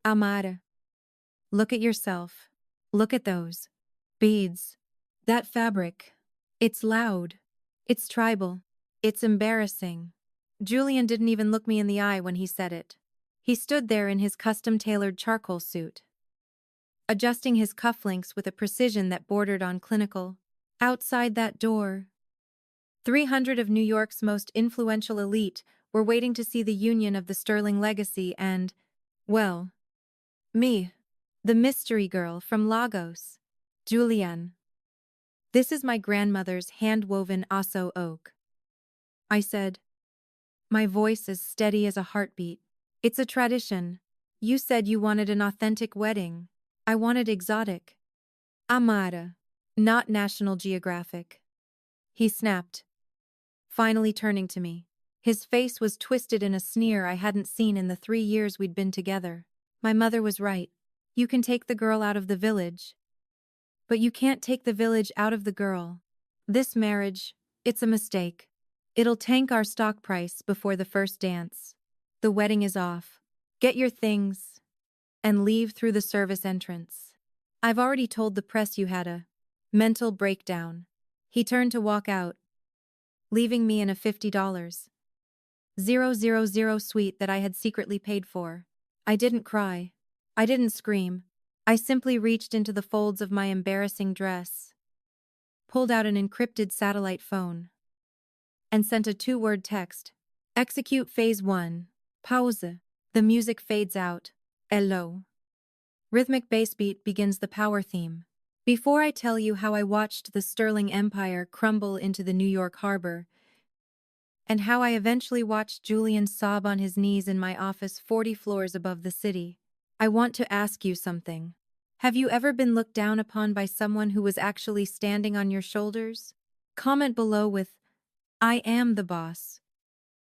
Amara, look at yourself. Look at those beads. That fabric. It's loud. It's tribal. It's embarrassing. Julian didn't even look me in the eye when he said it. He stood there in his custom-tailored charcoal suit, adjusting his cufflinks with a precision that bordered on clinical. Outside that door, 300 of New York's most influential elite were waiting to see the union of the Sterling legacy and, well, me, the mystery girl from Lagos, Julian. This is my grandmother's hand-woven Aso oak, I said, my voice as steady as a heartbeat. It's a tradition. You said you wanted an authentic wedding. I wanted exotic. Amara, not National Geographic. He snapped, finally turning to me. His face was twisted in a sneer I hadn't seen in the 3 years we'd been together. My mother was right. You can take the girl out of the village, but you can't take the village out of the girl. This marriage, it's a mistake. It'll tank our stock price before the first dance. The wedding is off. Get your things and leave through the service entrance. I've already told the press you had a mental breakdown. He turned to walk out, leaving me in a $50 000 suite that I had secretly paid for. I didn't cry. I didn't scream. I simply reached into the folds of my embarrassing dress, pulled out an encrypted satellite phone, and sent a 2-word text. Execute phase 1. Pause. The music fades out. Hello. Rhythmic bass beat begins the power theme. Before I tell you how I watched the Sterling Empire crumble into the New York harbor, and how I eventually watched Julian sob on his knees in my office 40 floors above the city, I want to ask you something. Have you ever been looked down upon by someone who was actually standing on your shoulders? Comment below with, I am the boss.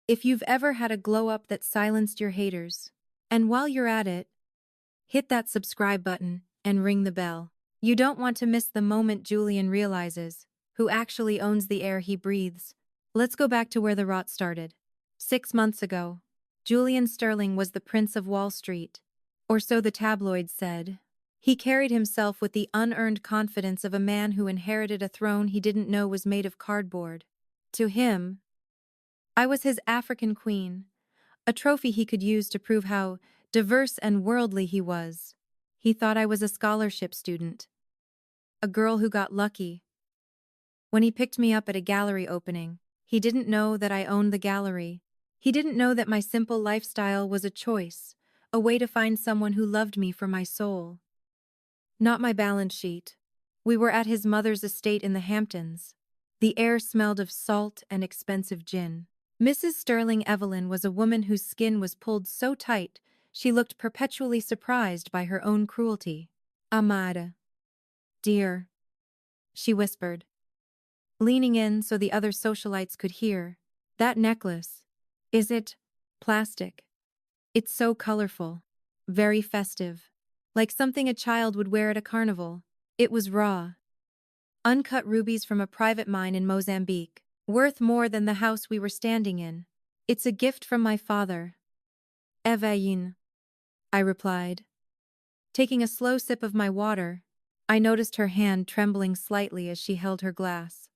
If you've ever had a glow-up that silenced your haters. And while you're at it, hit that subscribe button and ring the bell. You don't want to miss the moment Julian realizes who actually owns the air he breathes. Let's go back to where the rot started. 6 months ago, Julian Sterling was the Prince of Wall Street, or so the tabloids said. He carried himself with the unearned confidence of a man who inherited a throne he didn't know was made of cardboard. To him, I was his African queen, a trophy he could use to prove how diverse and worldly he was. He thought I was a scholarship student, a girl who got lucky. When he picked me up at a gallery opening, he didn't know that I owned the gallery. He didn't know that my simple lifestyle was a choice, a way to find someone who loved me for my soul, not my balance sheet. We were at his mother's estate in the Hamptons. The air smelled of salt and expensive gin. Mrs. Sterling Evelyn was a woman whose skin was pulled so tight she looked perpetually surprised by her own cruelty. Amada, dear, she whispered, leaning in so the other socialites could hear. That necklace, is it plastic? It's so colorful, very festive, like something a child would wear at a carnival. It was raw, uncut rubies from a private mine in Mozambique, worth more than the house we were standing in. It's a gift from my father. Evayin, I replied. Taking a slow sip of my water, I noticed her hand trembling slightly as she held her glass.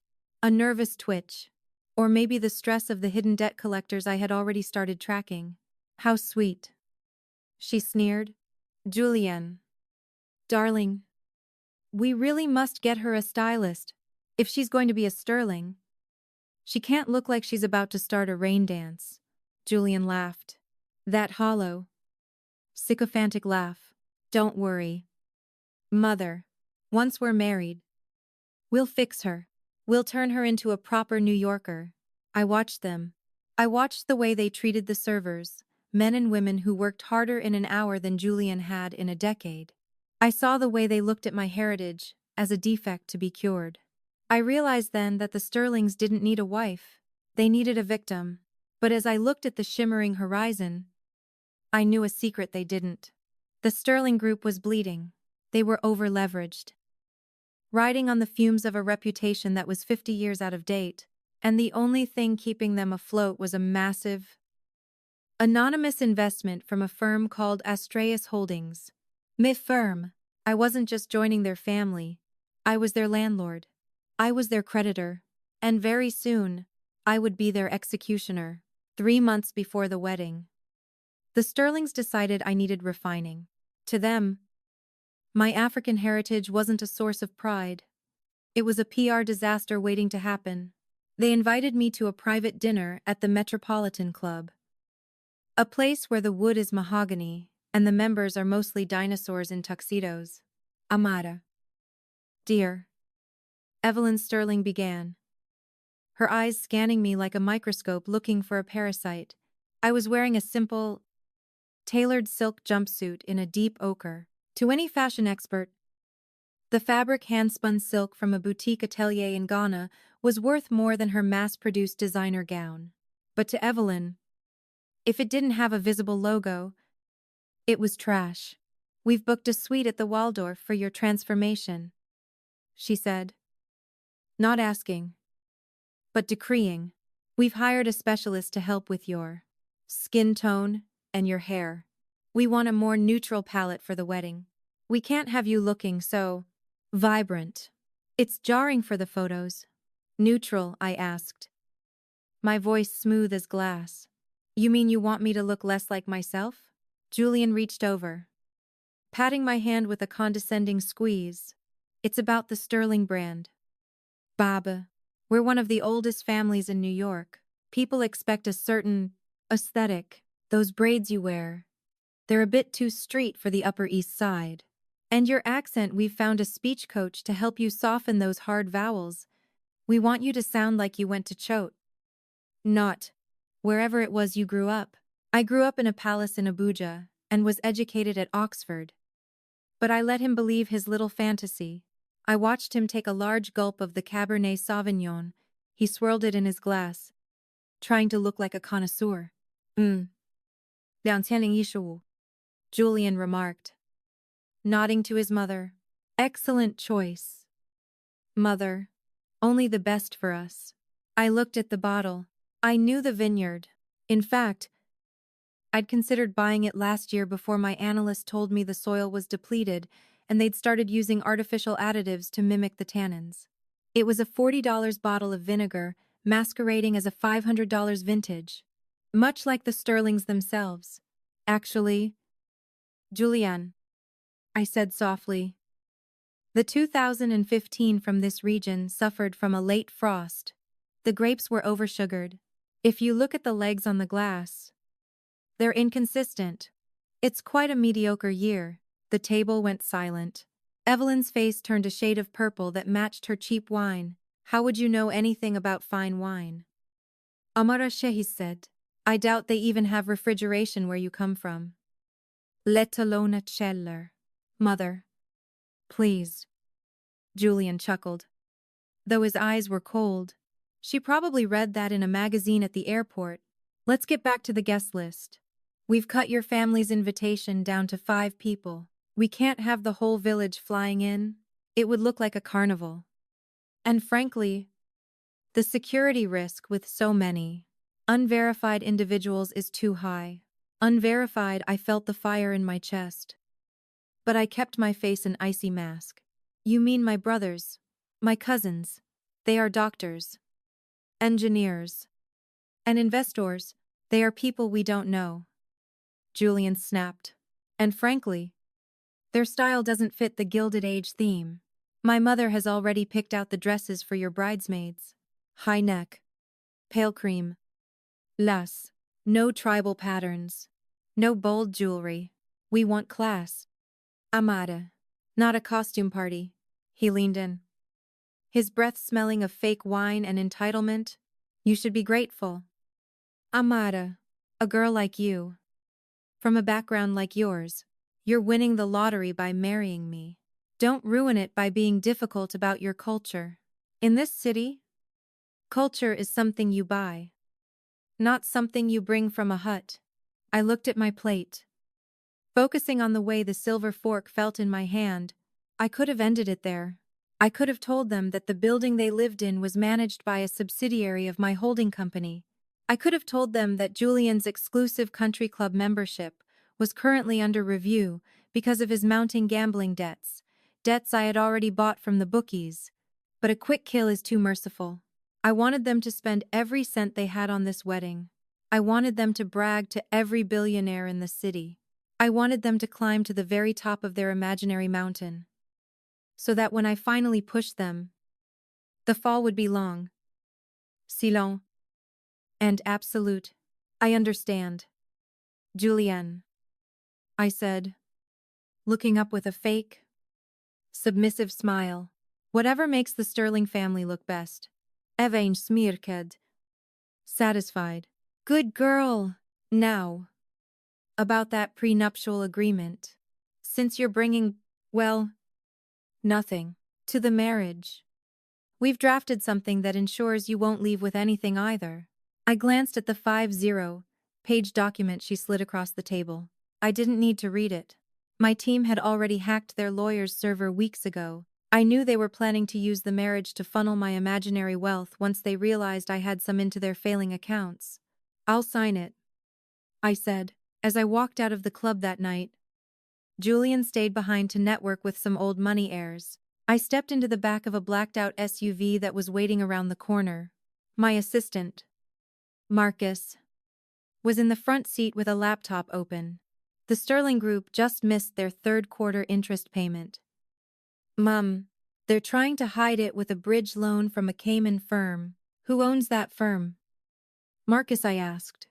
A nervous twitch, or maybe the stress of the hidden debt collectors I had already started tracking. How sweet, she sneered. Julian, darling, we really must get her a stylist, if she's going to be a Sterling. She can't look like she's about to start a rain dance. Julian laughed. That hollow, sycophantic laugh. Don't worry, Mother. Once we're married, we'll fix her. We'll turn her into a proper New Yorker. I watched them. I watched the way they treated the servers, men and women who worked harder in an hour than Julian had in a decade. I saw the way they looked at my heritage as a defect to be cured. I realized then that the Sterlings didn't need a wife. They needed a victim. But as I looked at the shimmering horizon, I knew a secret they didn't. The Sterling Group was bleeding. They were over-leveraged, riding on the fumes of a reputation that was 50 years out of date, and the only thing keeping them afloat was a massive, Anonymous investment from a firm called Astreus Holdings. Me firm. I wasn't just joining their family. I was their landlord. I was their creditor. And very soon, I would be their executioner. 3 months before the wedding. The Sterlings decided I needed refining. To them, my African heritage wasn't a source of pride. It was a PR disaster waiting to happen. They invited me to a private dinner at the Metropolitan Club. A place where the wood is mahogany and the members are mostly dinosaurs in tuxedos. Amara. Dear. Evelyn Sterling began, her eyes scanning me like a microscope looking for a parasite. I was wearing a simple, tailored silk jumpsuit in a deep ochre. To any fashion expert, the fabric hand-spun silk from a boutique atelier in Ghana was worth more than her mass-produced designer gown. But to Evelyn, if it didn't have a visible logo, it was trash. We've booked a suite at the Waldorf for your transformation, she said. Not asking, but decreeing. We've hired a specialist to help with your skin tone and your hair. We want a more neutral palette for the wedding. We can't have you looking so vibrant. It's jarring for the photos. Neutral, I asked, my voice smooth as glass. You mean you want me to look less like myself? Julian reached over, patting my hand with a condescending squeeze. It's about the Sterling brand. Baba, we're one of the oldest families in New York. People expect a certain aesthetic. Those braids you wear, they're a bit too street for the Upper East Side. And your accent, we've found a speech coach to help you soften those hard vowels. We want you to sound like you went to Choate. Not wherever it was you grew up. I grew up in a palace in Abuja and was educated at Oxford. But I let him believe his little fantasy. I watched him take a large gulp of the Cabernet Sauvignon. He swirled it in his glass, trying to look like a connoisseur. 2015. Julian remarked, nodding to his mother. Excellent choice. Mother, only the best for us. I looked at the bottle. I knew the vineyard. In fact, I'd considered buying it last year before my analyst told me the soil was depleted and they'd started using artificial additives to mimic the tannins. It was a $40 bottle of vinegar, masquerading as a $500 vintage. Much like the Sterlings themselves. Actually, Julian, I said softly. The 2015 from this region suffered from a late frost. The grapes were oversugared. If you look at the legs on the glass, they're inconsistent. It's quite a mediocre year. The table went silent. Evelyn's face turned a shade of purple that matched her cheap wine. How would you know anything about fine wine? Amara Shehi said. I doubt they even have refrigeration where you come from. Let alone a cellar. Mother. Please. Julian chuckled. Though his eyes were cold, she probably read that in a magazine at the airport. Let's get back to the guest list. We've cut your family's invitation down to 5 people. We can't have the whole village flying in. It would look like a carnival. And frankly, the security risk with so many unverified individuals is too high. Unverified, I felt the fire in my chest. But I kept my face an icy mask. You mean my brothers, my cousins? They are doctors, engineers, and investors. They are people we don't know. Julian snapped. And frankly, their style doesn't fit the Gilded Age theme. My mother has already picked out the dresses for your bridesmaids. High neck, pale cream, lace, no tribal patterns, no bold jewelry. We want class. Amada, not a costume party. He leaned in, his breath smelling of fake wine and entitlement. You should be grateful. Amada, a girl like you, from a background like yours, you're winning the lottery by marrying me. Don't ruin it by being difficult about your culture. In this city, culture is something you buy, not something you bring from a hut. I looked at my plate, focusing on the way the silver fork felt in my hand. I could have ended it there. I could have told them that the building they lived in was managed by a subsidiary of my holding company, I could have told them that Julian's exclusive country club membership was currently under review because of his mounting gambling debts, debts I had already bought from the bookies. But a quick kill is too merciful. I wanted them to spend every cent they had on this wedding. I wanted them to brag to every billionaire in the city. I wanted them to climb to the very top of their imaginary mountain, so that when I finally pushed them, the fall would be long, si long, and absolute. I understand, Julienne, I said, looking up with a fake, submissive smile. Whatever makes the Sterling family look best. Evange smirked, satisfied. Good girl. Now, about that prenuptial agreement. Since you're bringing, well, nothing to the marriage, we've drafted something that ensures you won't leave with anything either. I glanced at the 50-page document she slid across the table. I didn't need to read it. My team had already hacked their lawyer's server weeks ago. I knew they were planning to use the marriage to funnel my imaginary wealth once they realized I had some into their failing accounts. I'll sign it, I said, as I walked out of the club that night. Julian stayed behind to network with some old money heirs. I stepped into the back of a blacked-out SUV that was waiting around the corner. My assistant, Marcus, was in the front seat with a laptop open. The Sterling Group just missed their third-quarter interest payment. Mum, they're trying to hide it with a bridge loan from a Cayman firm. Who owns that firm? Marcus, I asked,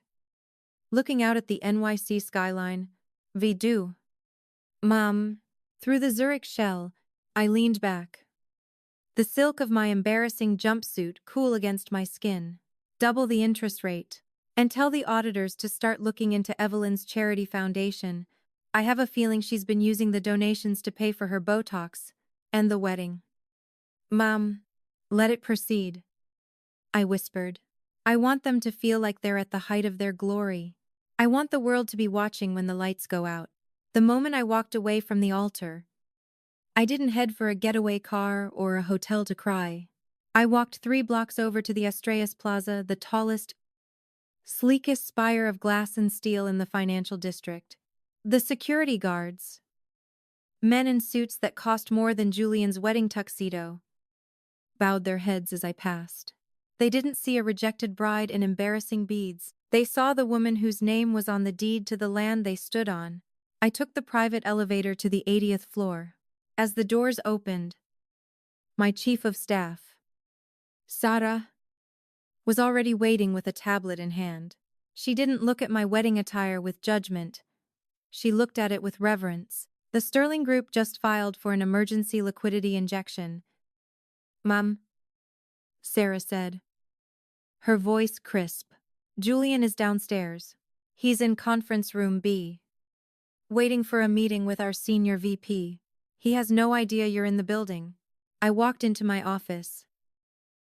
looking out at the NYC skyline. We do. Mom. Through the Zurich shell, I leaned back, the silk of my embarrassing jumpsuit cool against my skin. Double the interest rate. And tell the auditors to start looking into Evelyn's charity foundation. I have a feeling she's been using the donations to pay for her Botox and the wedding. Mom, let it proceed, I whispered. I want them to feel like they're at the height of their glory. I want the world to be watching when the lights go out. The moment I walked away from the altar, I didn't head for a getaway car or a hotel to cry. I walked 3 blocks over to the Estrellas Plaza, the tallest, sleekest spire of glass and steel in the financial district. The security guards, men in suits that cost more than Julian's wedding tuxedo, bowed their heads as I passed. They didn't see a rejected bride in embarrassing beads. They saw the woman whose name was on the deed to the land they stood on. I took the private elevator to the 80th floor. As the doors opened, my chief of staff, Sarah, was already waiting with a tablet in hand. She didn't look at my wedding attire with judgment. She looked at it with reverence. The Sterling Group just filed for an emergency liquidity injection. Mum, Sarah said, her voice crisp. Julian is downstairs. He's in conference room B, waiting for a meeting with our senior VP. He has no idea you're in the building. I walked into my office,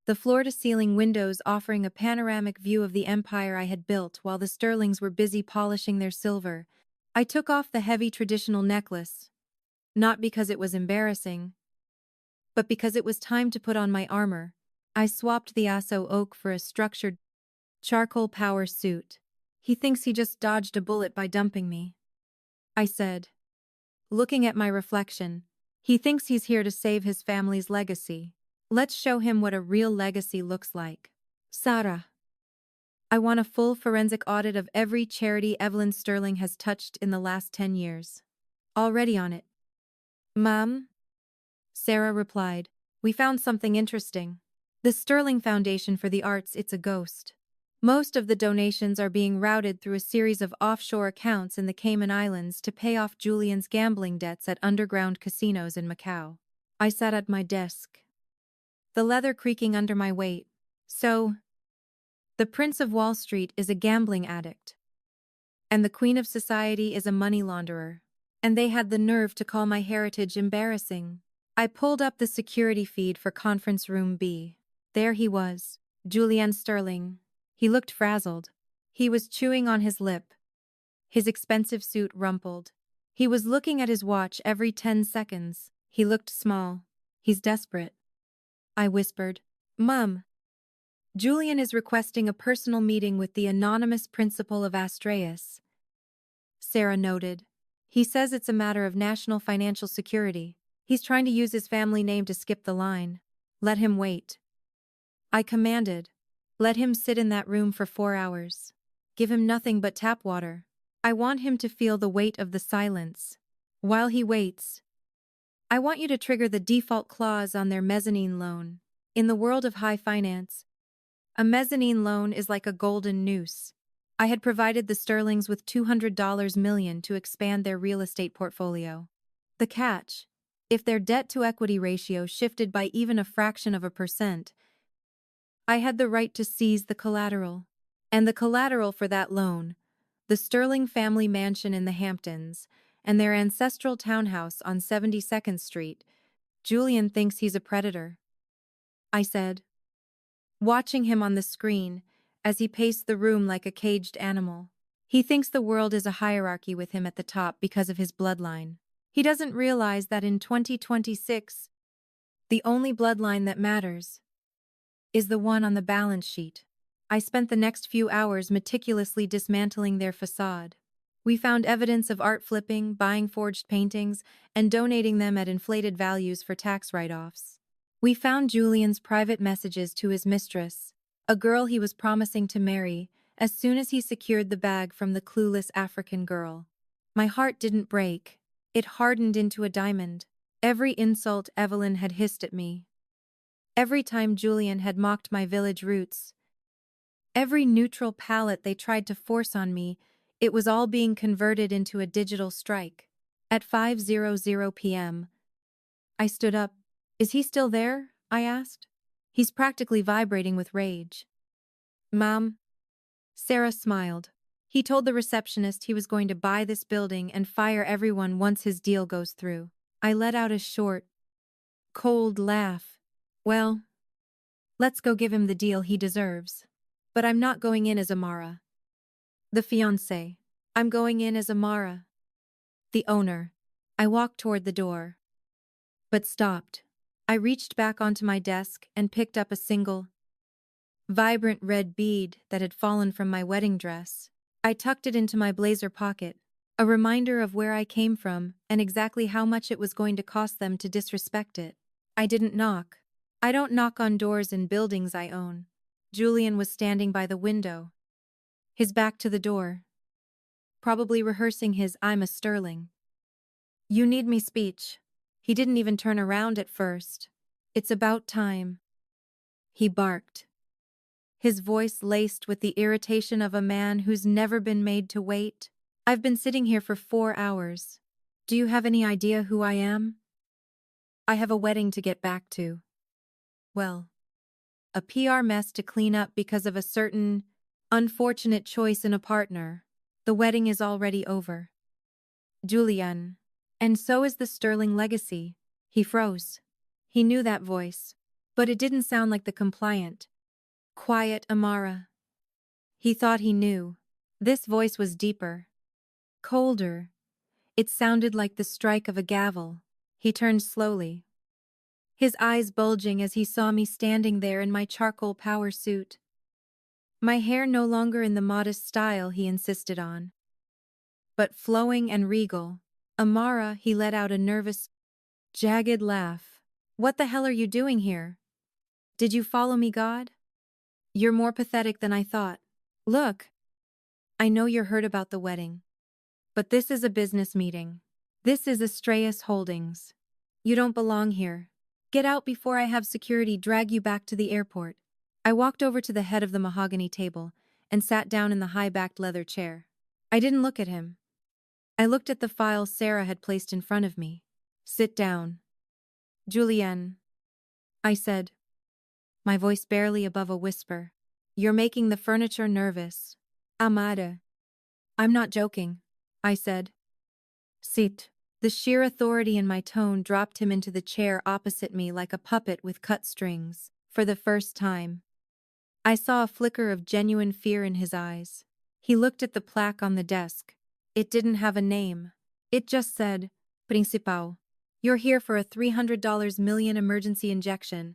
the floor-to-ceiling windows offering a panoramic view of the empire I had built while the Sterlings were busy polishing their silver. I took off the heavy traditional necklace, not because it was embarrassing, but because it was time to put on my armor. I swapped the Aso oak for a structured charcoal power suit. He thinks he just dodged a bullet by dumping me, I said, looking at my reflection. He thinks he's here to save his family's legacy. Let's show him what a real legacy looks like. Sarah, I want a full forensic audit of every charity Evelyn Sterling has touched in the last 10 years. Already on it. Mom? Sarah replied. We found something interesting. The Sterling Foundation for the Arts, it's a ghost. Most of the donations are being routed through a series of offshore accounts in the Cayman Islands to pay off Julian's gambling debts at underground casinos in Macau. I sat at my desk, the leather creaking under my weight. So, the Prince of Wall Street is a gambling addict, and the Queen of Society is a money launderer. And they had the nerve to call my heritage embarrassing. I pulled up the security feed for conference room B. There he was, Julian Sterling. He looked frazzled. He was chewing on his lip, his expensive suit rumpled. He was looking at his watch every 10 seconds. He looked small. He's desperate, I whispered. Mum. Julian is requesting a personal meeting with the anonymous principal of Astreus, Sarah noted. He says it's a matter of national financial security. He's trying to use his family name to skip the line. Let him wait. I commanded. Let him sit in that room for 4 hours. Give him nothing but tap water. I want him to feel the weight of the silence. While he waits, I want you to trigger the default clause on their mezzanine loan. In the world of high finance, a mezzanine loan is like a golden noose. I had provided the Sterlings with $200 million to expand their real estate portfolio. The catch: if their debt-to-equity ratio shifted by even a fraction of a percent, I had the right to seize the collateral. And the collateral for that loan, the Sterling family mansion in the Hamptons, and their ancestral townhouse on 72nd Street. Julian thinks he's a predator, I said, watching him on the screen as he paced the room like a caged animal. He thinks the world is a hierarchy with him at the top because of his bloodline. He doesn't realize that in 2026, the only bloodline that matters is the one on the balance sheet. I spent the next few hours meticulously dismantling their facade. We found evidence of art flipping, buying forged paintings, and donating them at inflated values for tax write-offs. We found Julian's private messages to his mistress, a girl he was promising to marry, as soon as he secured the bag from the clueless African girl. My heart didn't break. It hardened into a diamond. Every insult Evelyn had hissed at me, every time Julian had mocked my village roots, every neutral palette they tried to force on me, it was all being converted into a digital strike. At 5:00 p.m., I stood up. Is he still there? I asked. He's practically vibrating with rage. Mom? Sarah smiled. He told the receptionist he was going to buy this building and fire everyone once his deal goes through. I let out a short, cold laugh. Well, let's go give him the deal he deserves. But I'm not going in as Amara, the fiancé. I'm going in as Amara, the owner. I walked toward the door, but stopped. I reached back onto my desk and picked up a single, vibrant red bead that had fallen from my wedding dress. I tucked it into my blazer pocket, a reminder of where I came from and exactly how much it was going to cost them to disrespect it. I didn't knock. I don't knock on doors in buildings I own. Julian was standing by the window, his back to the door, probably rehearsing his "I'm a Sterling. You need me" speech. He didn't even turn around at first. It's about time, he barked, his voice laced with the irritation of a man who's never been made to wait. I've been sitting here for 4 hours. Do you have any idea who I am? I have a wedding to get back to. Well, a PR mess to clean up because of a certain unfortunate choice in a partner. The wedding is already over, Julian. And so is the Sterling legacy. He froze. He knew that voice, but it didn't sound like the compliant, quiet Amara he thought he knew. This voice was deeper, colder. It sounded like the strike of a gavel. He turned slowly, his eyes bulging as he saw me standing there in my charcoal power suit. My hair no longer in the modest style he insisted on, but flowing and regal. Amara, he let out a nervous, jagged laugh. What the hell are you doing here? Did you follow me, God? You're more pathetic than I thought. Look, I know you're hurt about the wedding, but this is a business meeting. This is Astreus Holdings. You don't belong here. Get out before I have security drag you back to the airport. I walked over to the head of the mahogany table and sat down in the high-backed leather chair. I didn't look at him. I looked at the file Sarah had placed in front of me. Sit down, Julienne, I said, my voice barely above a whisper. You're making the furniture nervous. Amada. I'm not joking, I said. Sit. The sheer authority in my tone dropped him into the chair opposite me like a puppet with cut strings. For the first time, I saw a flicker of genuine fear in his eyes. He looked at the plaque on the desk. It didn't have a name. It just said, Principal. You're here for a $300 million emergency injection.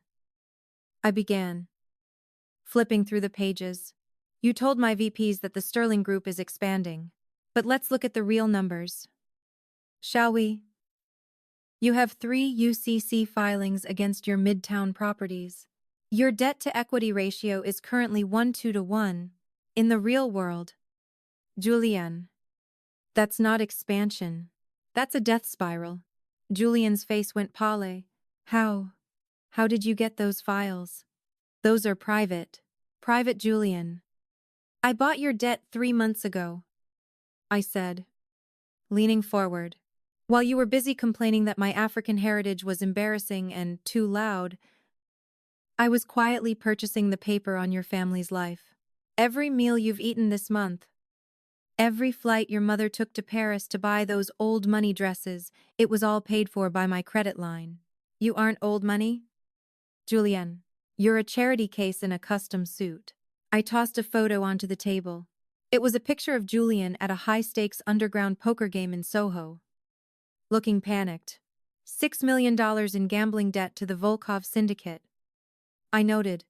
I began. Flipping through the pages. You told my VPs that the Sterling Group is expanding. But let's look at the real numbers. Shall we? You have 3 UCC filings against your Midtown properties. Your debt-to-equity ratio is currently 1:2 to 1. In the real world. Julian. That's not expansion. That's a death spiral. Julian's face went pale. How? How did you get those files? Those are private. Private, Julian. I bought your debt 3 months ago, I said, leaning forward. While you were busy complaining that my African heritage was embarrassing and too loud, I was quietly purchasing the paper on your family's life. Every meal you've eaten this month. Every flight your mother took to Paris to buy those old money dresses, it was all paid for by my credit line. You aren't old money? Julian, you're a charity case in a custom suit. I tossed a photo onto the table. It was a picture of Julian at a high-stakes underground poker game in Soho. Looking panicked. $6 million in gambling debt to the Volkov syndicate. I noted.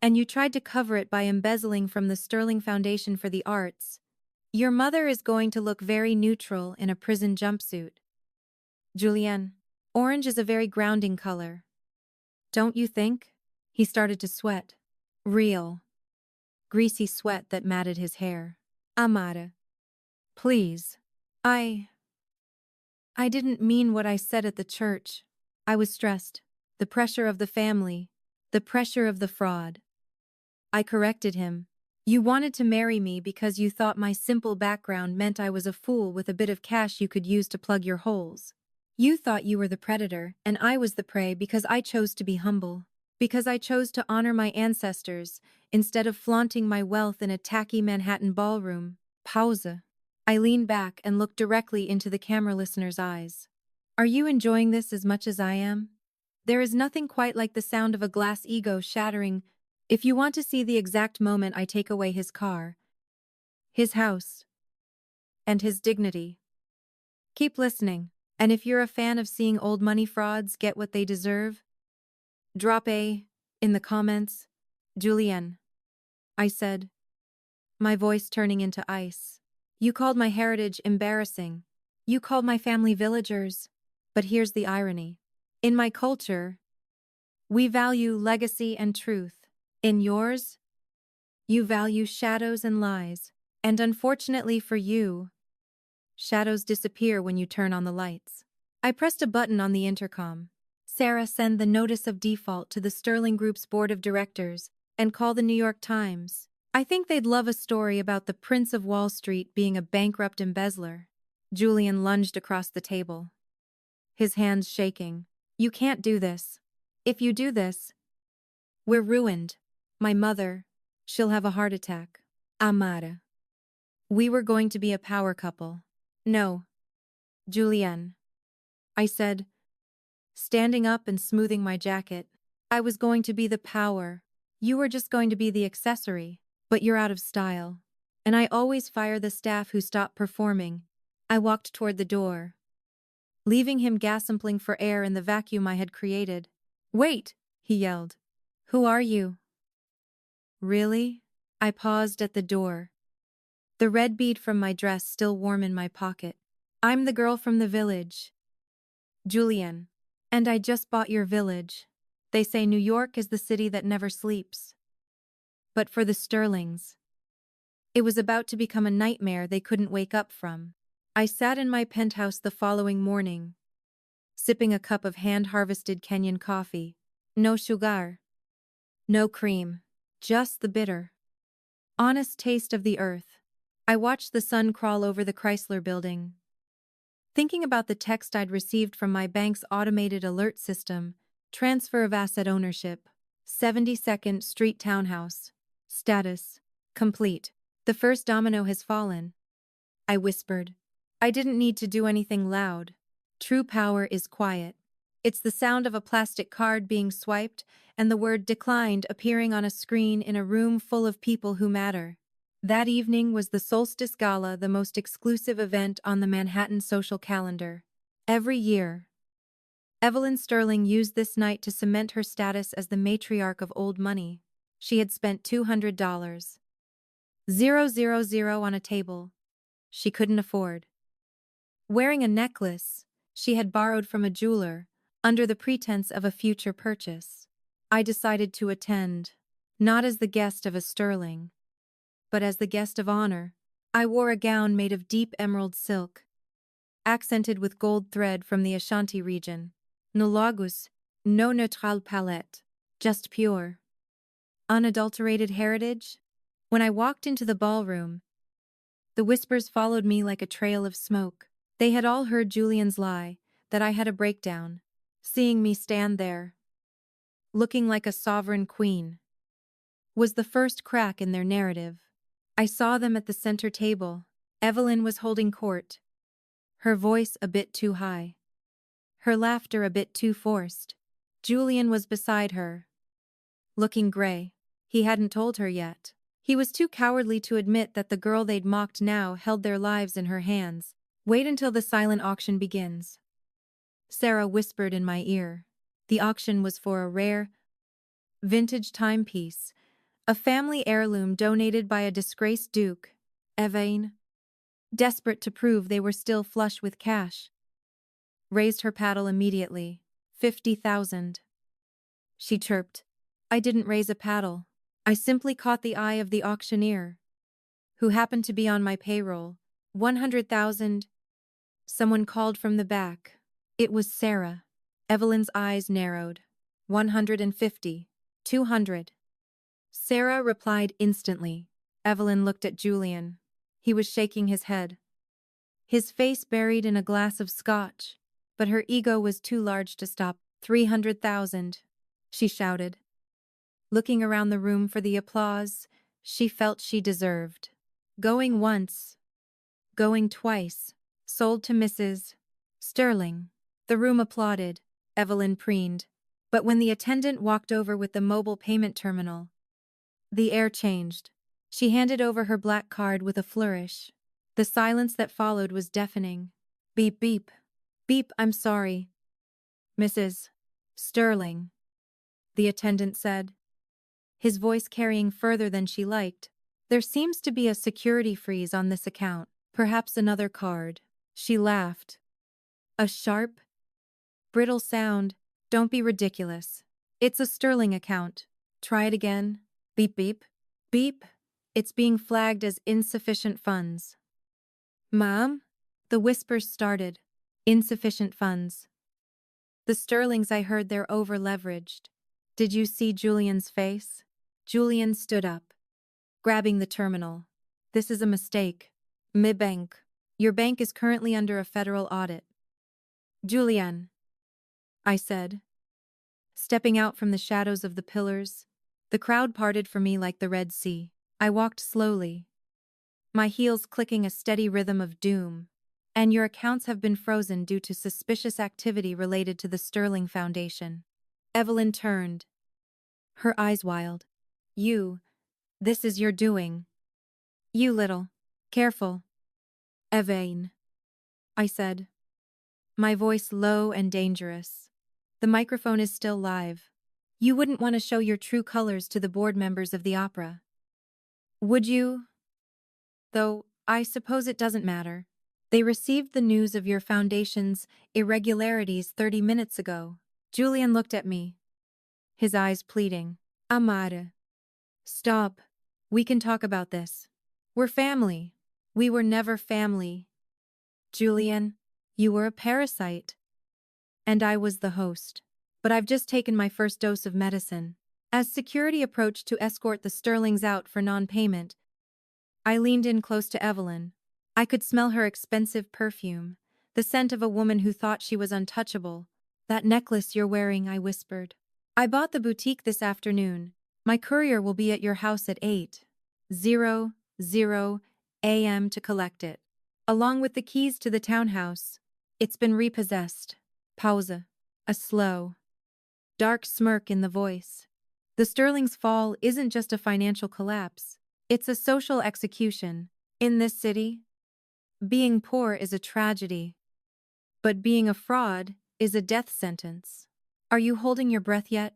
And you tried to cover it by embezzling from the Sterling Foundation for the Arts. Your mother is going to look very neutral in a prison jumpsuit. Julian, orange is a very grounding color. Don't you think? He started to sweat. Real. Greasy sweat that matted his hair. Amara. Please. I didn't mean what I said at the church. I was stressed. The pressure of the family. The pressure of the fraud. I corrected him. You wanted to marry me because you thought my simple background meant I was a fool with a bit of cash you could use to plug your holes. You thought you were the predator, and I was the prey because I chose to be humble. Because I chose to honor my ancestors, instead of flaunting my wealth in a tacky Manhattan ballroom. Pause. I leaned back and looked directly into the camera listener's eyes. Are you enjoying this as much as I am? There is nothing quite like the sound of a glass ego shattering. If you want to see the exact moment I take away his car, his house, and his dignity, keep listening. And if you're a fan of seeing old money frauds get what they deserve, drop A in the comments. Julian, I said, my voice turning into ice. You called my heritage embarrassing. You called my family villagers. But here's the irony. In my culture, we value legacy and truth. In yours, you value shadows and lies. And unfortunately for you, shadows disappear when you turn on the lights. I pressed a button on the intercom. Sarah, send the notice of default to the Sterling Group's board of directors and call the New York Times. I think they'd love a story about the Prince of Wall Street being a bankrupt embezzler. Julian lunged across the table, his hands shaking. You can't do this. If you do this, we're ruined. My mother, she'll have a heart attack. Amara. We were going to be a power couple. No. Julian. I said, standing up and smoothing my jacket. I was going to be the power. You were just going to be the accessory. But you're out of style. And I always fire the staff who stop performing. I walked toward the door, leaving him gasping for air in the vacuum I had created. Wait, he yelled. Who are you? Really? I paused at the door, the red bead from my dress still warm in my pocket. I'm the girl from the village. Julian. And I just bought your village. They say New York is the city that never sleeps. But for the Sterlings, it was about to become a nightmare they couldn't wake up from. I sat in my penthouse the following morning, sipping a cup of hand-harvested Kenyan coffee. No sugar. No cream. Just the bitter, honest taste of the earth. I watched the sun crawl over the Chrysler building, thinking about the text I'd received from my bank's automated alert system. Transfer of asset ownership. 72nd Street Townhouse. Status. Complete. The first domino has fallen. I whispered. I didn't need to do anything loud. True power is quiet. It's the sound of a plastic card being swiped and the word declined appearing on a screen in a room full of people who matter. That evening was the Solstice Gala, the most exclusive event on the Manhattan social calendar. Every year, Evelyn Sterling used this night to cement her status as the matriarch of old money. She had spent $200. 000 on a table she couldn't afford. Wearing a necklace she had borrowed from a jeweler under the pretense of a future purchase. I decided to attend, not as the guest of a sterling, but as the guest of honor. I wore a gown made of deep emerald silk, accented with gold thread from the Ashanti region. No logos, no neutral palette, just pure, unadulterated heritage. When I walked into the ballroom, the whispers followed me like a trail of smoke. They had all heard Julian's lie, that I had a breakdown. Seeing me stand there, looking like a sovereign queen, was the first crack in their narrative. I saw them at the center table. Evelyn was holding court, her voice a bit too high, her laughter a bit too forced. Julian was beside her, looking gray. He hadn't told her yet. He was too cowardly to admit that the girl they'd mocked now held their lives in her hands. Wait until the silent auction begins, Sarah whispered in my ear. The auction was for a rare, vintage timepiece, a family heirloom donated by a disgraced duke. Evain, desperate to prove they were still flush with cash, raised her paddle immediately. 50,000. She chirped. I didn't raise a paddle. I simply caught the eye of the auctioneer, who happened to be on my payroll. 100,000. Someone called from the back. It was Sarah. Evelyn's eyes narrowed. 150. 200. Sarah replied instantly. Evelyn looked at Julian. He was shaking his head, his face buried in a glass of scotch, but her ego was too large to stop. 300,000, she shouted. Looking around the room for the applause she felt she deserved. Going once, going twice. Sold to Mrs. Sterling. The room applauded. Evelyn preened. But when the attendant walked over with the mobile payment terminal, the air changed. She handed over her black card with a flourish. The silence that followed was deafening. Beep beep. Beep, I'm sorry, Mrs. Sterling, the attendant said, his voice carrying further than she liked. There seems to be a security freeze on this account. Perhaps another card. She laughed. A sharp, brittle sound. Don't be ridiculous. It's a sterling account. Try it again. Beep beep. Beep. It's being flagged as insufficient funds. Mom? The whispers started. Insufficient funds. The sterlings, I heard they're over-leveraged. Did you see Julian's face? Julian stood up, grabbing the terminal. This is a mistake. My bank. Your bank is currently under a federal audit. Julian, I said, stepping out from the shadows of the pillars. The crowd parted for me like the Red Sea. I walked slowly, my heels clicking a steady rhythm of doom. And your accounts have been frozen due to suspicious activity related to the Sterling Foundation. Evelyn turned, her eyes wild. This is your doing. You little. Careful. Evain, I said, my voice low and dangerous. The microphone is still live. You wouldn't want to show your true colors to the board members of the opera, would you? Though, I suppose it doesn't matter. They received the news of your foundation's irregularities 30 minutes ago. Julian looked at me, his eyes pleading. Amara. Stop. We can talk about this. We're family. We were never family. Julian, you were a parasite. And I was the host. But I've just taken my first dose of medicine. As security approached to escort the Sterlings out for non-payment, I leaned in close to Evelyn. I could smell her expensive perfume, the scent of a woman who thought she was untouchable. That necklace you're wearing, I whispered. I bought the boutique this afternoon. My courier will be at your house at 8:00 a.m. to collect it, along with the keys to the townhouse. It's been repossessed. Pause. A slow, dark smirk in the voice. The Sterling's fall isn't just a financial collapse. It's a social execution. In this city, being poor is a tragedy. But being a fraud is a death sentence. Are you holding your breath yet?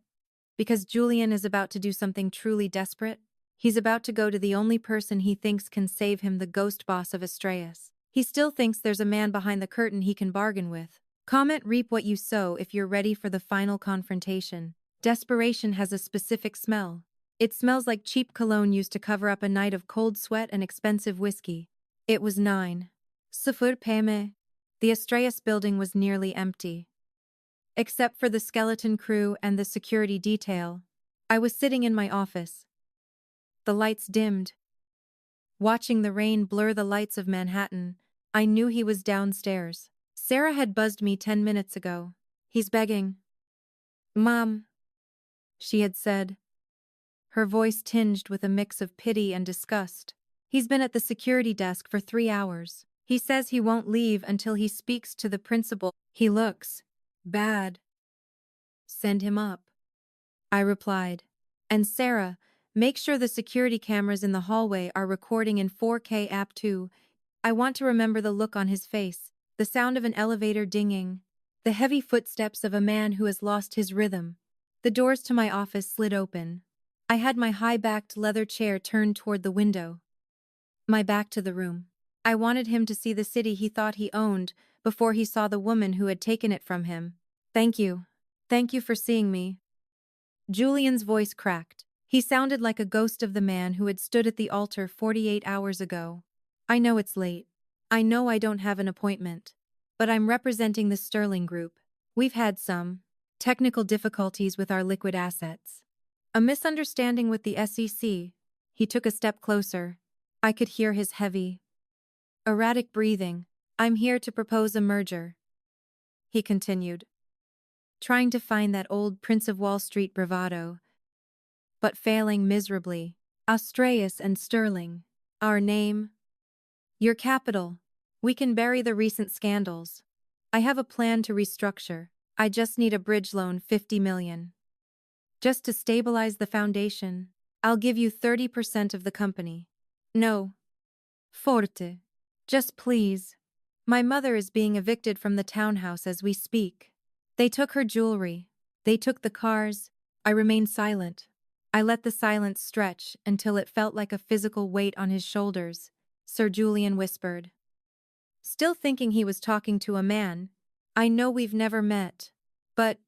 Because Julian is about to do something truly desperate. He's about to go to the only person he thinks can save him, the ghost boss of Estrellas. He still thinks there's a man behind the curtain he can bargain with. Comment reap what you sow if you're ready for the final confrontation. Desperation has a specific smell. It smells like cheap cologne used to cover up a night of cold sweat and expensive whiskey. It was 9:00 p.m. The Estrellas building was nearly empty. Except for the skeleton crew and the security detail. I was sitting in my office. The lights dimmed. Watching the rain blur the lights of Manhattan, I knew he was downstairs. Sarah had buzzed me 10 minutes ago. He's begging. Mom, she had said, her voice tinged with a mix of pity and disgust. He's been at the security desk for 3 hours. He says he won't leave until he speaks to the principal. He looks bad. Send him up, I replied. And Sarah, make sure the security cameras in the hallway are recording in 4K app too. I want to remember the look on his face, the sound of an elevator dinging, the heavy footsteps of a man who has lost his rhythm. The doors to my office slid open. I had my high-backed leather chair turned toward the window. My back to the room. I wanted him to see the city he thought he owned before he saw the woman who had taken it from him. Thank you. Thank you for seeing me. Julian's voice cracked. He sounded like a ghost of the man who had stood at the altar 48 hours ago. I know it's late. I know I don't have an appointment. But I'm representing the Sterling Group. We've had some technical difficulties with our liquid assets. A misunderstanding with the SEC. He took a step closer. I could hear his heavy, erratic breathing. I'm here to propose a merger, he continued, trying to find that old Prince of Wall Street bravado, but failing miserably. Estrellas and Sterling. Our name. Your capital. We can bury the recent scandals. I have a plan to restructure. I just need a bridge loan, 50 million. Just to stabilize the foundation. I'll give you 30% of the company. No. Forte. Just please. My mother is being evicted from the townhouse as we speak. They took her jewelry. They took the cars. I remained silent. I let the silence stretch until it felt like a physical weight on his shoulders. Sir Julian whispered. Still thinking he was talking to a man. I know we've never met. But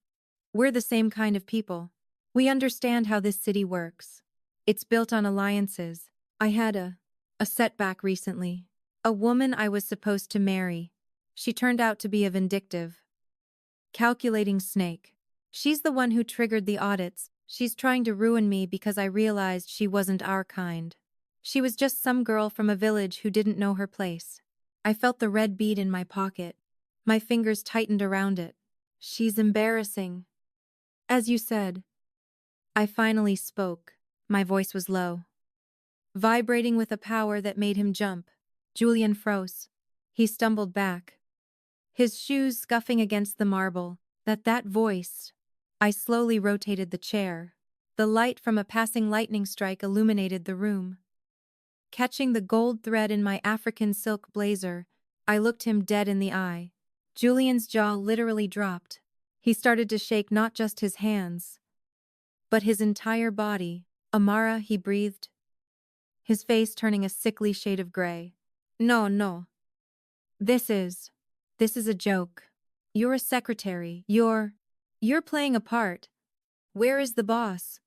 we're the same kind of people. We understand how this city works. It's built on alliances. I had a setback recently. A woman I was supposed to marry. She turned out to be a vindictive, calculating snake. She's the one who triggered the audits. She's trying to ruin me because I realized she wasn't our kind. She was just some girl from a village who didn't know her place. I felt the red bead in my pocket. My fingers tightened around it. She's embarrassing. As you said. I finally spoke. My voice was low, vibrating with a power that made him jump. Julian froze. He stumbled back, his shoes scuffing against the marble. That voice. I slowly rotated the chair. The light from a passing lightning strike illuminated the room. Catching the gold thread in my African silk blazer, I looked him dead in the eye. Julian's jaw literally dropped. He started to shake not just his hands, but his entire body. Amara, he breathed, his face turning a sickly shade of gray. No. This is a joke. You're a secretary. You're playing a part. Where is the boss?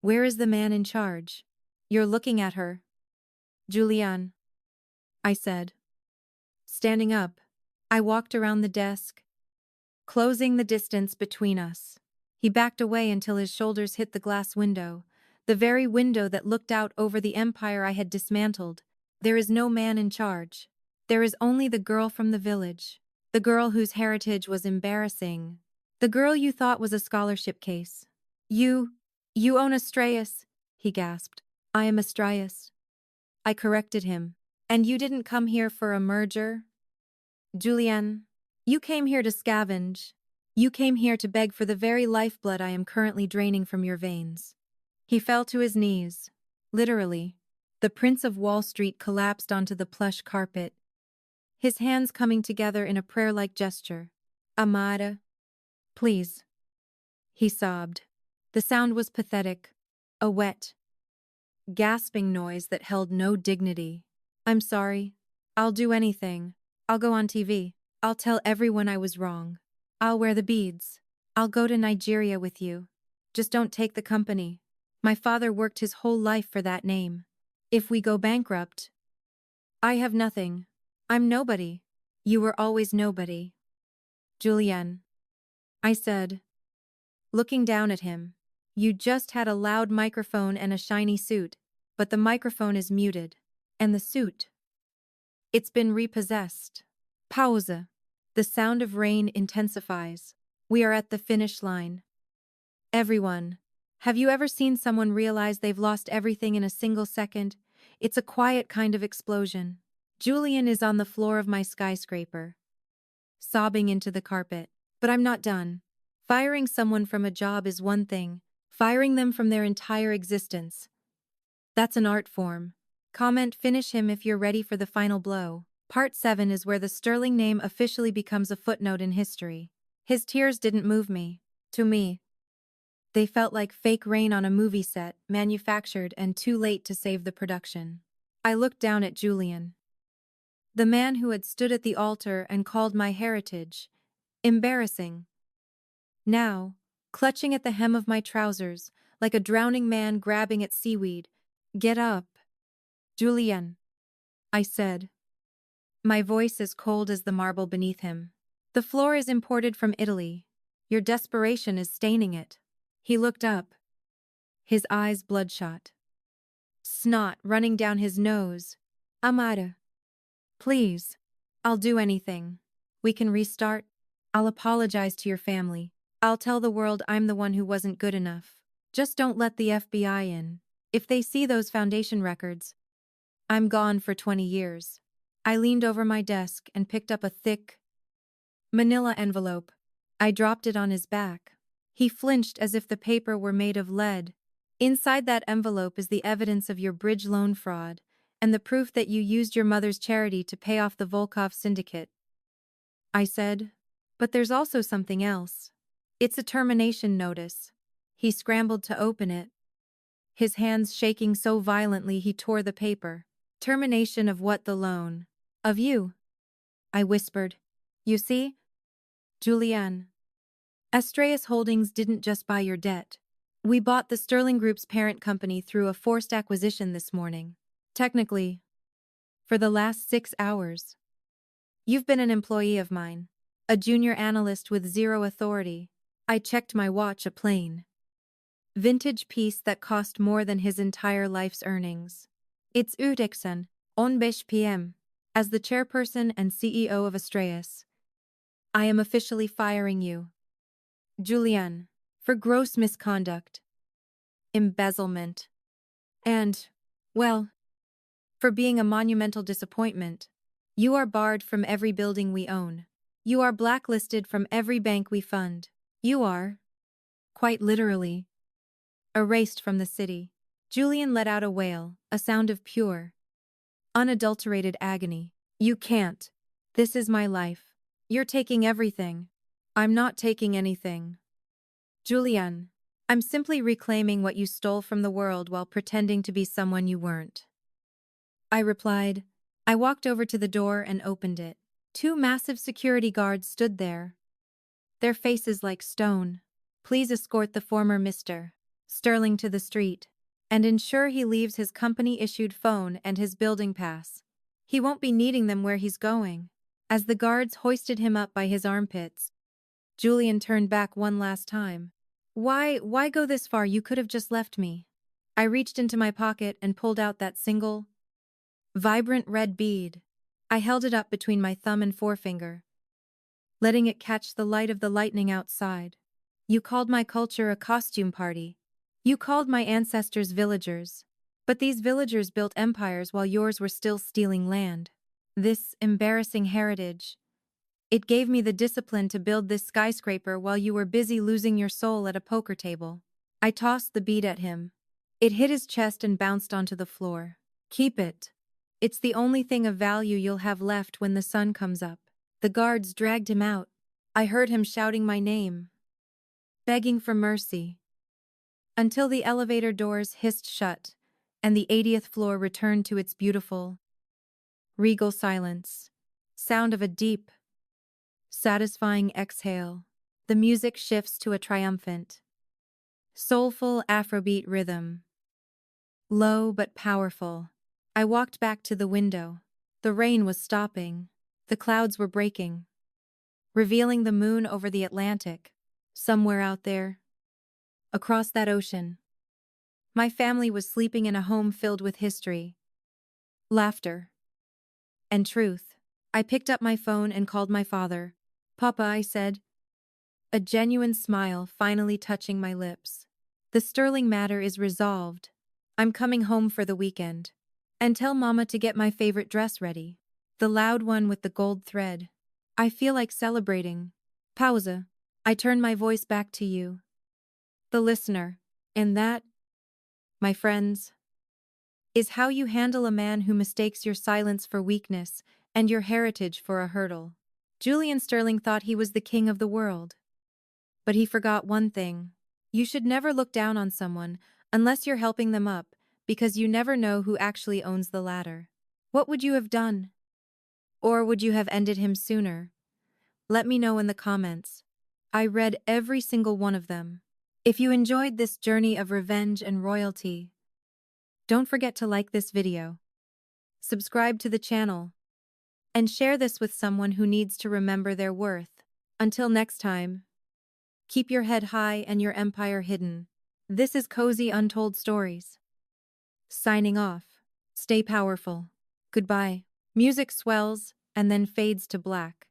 Where is the man in charge? You're looking at her. Julian, I said. Standing up, I walked around the desk, closing the distance between us. He backed away until his shoulders hit the glass window, the very window that looked out over the empire I had dismantled. There is no man in charge. There is only the girl from the village. The girl whose heritage was embarrassing. The girl you thought was a scholarship case. You own Estrellas, he gasped. I am Estrellas. I corrected him. And you didn't come here for a merger? Julian, you came here to scavenge. You came here to beg for the very lifeblood I am currently draining from your veins. He fell to his knees. Literally. The Prince of Wall Street collapsed onto the plush carpet, his hands coming together in a prayer-like gesture. Amada, please, he sobbed. The sound was pathetic, a wet, gasping noise that held no dignity. I'm sorry. I'll do anything. I'll go on TV. I'll tell everyone I was wrong. I'll wear the beads. I'll go to Nigeria with you. Just don't take the company. My father worked his whole life for that name. If we go bankrupt, I have nothing. I'm nobody. You were always nobody. Julien, I said, looking down at him. You just had a loud microphone and a shiny suit, but the microphone is muted. And the suit? It's been repossessed. Pause. The sound of rain intensifies. We are at the finish line. Everyone, have you ever seen someone realize they've lost everything in a single second? It's a quiet kind of explosion. Julien is on the floor of my skyscraper, sobbing into the carpet. But I'm not done. Firing someone from a job is one thing. Firing them from their entire existence, that's an art form. Comment finish him if you're ready for the final blow. Part 7 is where the Sterling name officially becomes a footnote in history. His tears didn't move me. To me, they felt like fake rain on a movie set, manufactured and too late to save the production. I looked down at Julien, the man who had stood at the altar and called my heritage embarrassing. Now, clutching at the hem of my trousers, like a drowning man grabbing at seaweed. Get up. Julien, I said, my voice as cold as the marble beneath him. The floor is imported from Italy. Your desperation is staining it. He looked up, his eyes bloodshot, snot running down his nose. Amada, please, I'll do anything. We can restart. I'll apologize to your family. I'll tell the world I'm the one who wasn't good enough. Just don't let the FBI in. If they see those foundation records, I'm gone for 20 years. I leaned over my desk and picked up a thick, manila envelope. I dropped it on his back. He flinched as if the paper were made of lead. Inside that envelope is the evidence of your bridge loan fraud and the proof that you used your mother's charity to pay off the Volkov syndicate. I said, but there's also something else. It's a termination notice. He scrambled to open it, his hands shaking so violently he tore the paper. Termination of what? The loan? Of you? I whispered. You see? Julien, Astraeus Holdings didn't just buy your debt. We bought the Sterling Group's parent company through a forced acquisition this morning. Technically, for the last 6 hours. You've been an employee of mine, a junior analyst with zero authority. I checked my watch, a plain, vintage piece that cost more than his entire life's earnings. It's Utexen, 11 p.m. As the chairperson and CEO of Astraeus, I am officially firing you, Julien, for gross misconduct, embezzlement, and, well, for being a monumental disappointment. You are barred from every building we own. You are blacklisted from every bank we fund. You are, quite literally, erased from the city. Julien let out a wail, a sound of pure, unadulterated agony. You can't. This is my life. You're taking everything. I'm not taking anything. Julien, I'm simply reclaiming what you stole from the world while pretending to be someone you weren't. I replied. I walked over to the door and opened it. 2 massive security guards stood there, their faces like stone. Please escort the former Mr. Sterling to the street, and ensure he leaves his company-issued phone and his building pass. He won't be needing them where he's going. As the guards hoisted him up by his armpits, Julien turned back one last time. Why go this far? You could have just left me. I reached into my pocket and pulled out that single, vibrant red bead. I held it up between my thumb and forefinger, letting it catch the light of the lightning outside. You called my culture a costume party. You called my ancestors villagers. But these villagers built empires while yours were still stealing land. This embarrassing heritage, it gave me the discipline to build this skyscraper while you were busy losing your soul at a poker table. I tossed the bead at him. It hit his chest and bounced onto the floor. Keep it. It's the only thing of value you'll have left when the sun comes up. The guards dragged him out. I heard him shouting my name, begging for mercy. until the elevator doors hissed shut and the 80th floor returned to its beautiful, regal silence. Sound of a deep, satisfying exhale. The music shifts to a triumphant, soulful Afrobeat rhythm. Low but powerful. I walked back to the window. The rain was stopping. The clouds were breaking, revealing the moon over the Atlantic. Somewhere out there, across that ocean, my family was sleeping in a home filled with history, laughter, and truth. I picked up my phone and called my father. "Papa," I said, a genuine smile finally touching my lips. "The Sterling matter is resolved. I'm coming home for the weekend. And tell Mama to get my favorite dress ready. The loud one with the gold thread. I feel like celebrating." Pause. I turn my voice back to you, the listener. And that, my friends, is how you handle a man who mistakes your silence for weakness and your heritage for a hurdle. Julian Sterling thought he was the king of the world. But he forgot one thing. You should never look down on someone unless you're helping them up, because you never know who actually owns the ladder. What would you have done? Or would you have ended him sooner? Let me know in the comments. I read every single one of them. If you enjoyed this journey of revenge and royalty, don't forget to like this video, subscribe to the channel, and share this with someone who needs to remember their worth. Until next time, keep your head high and your empire hidden. This is Cozy Untold Stories. Signing off. Stay powerful. Goodbye. Music swells and then fades to black.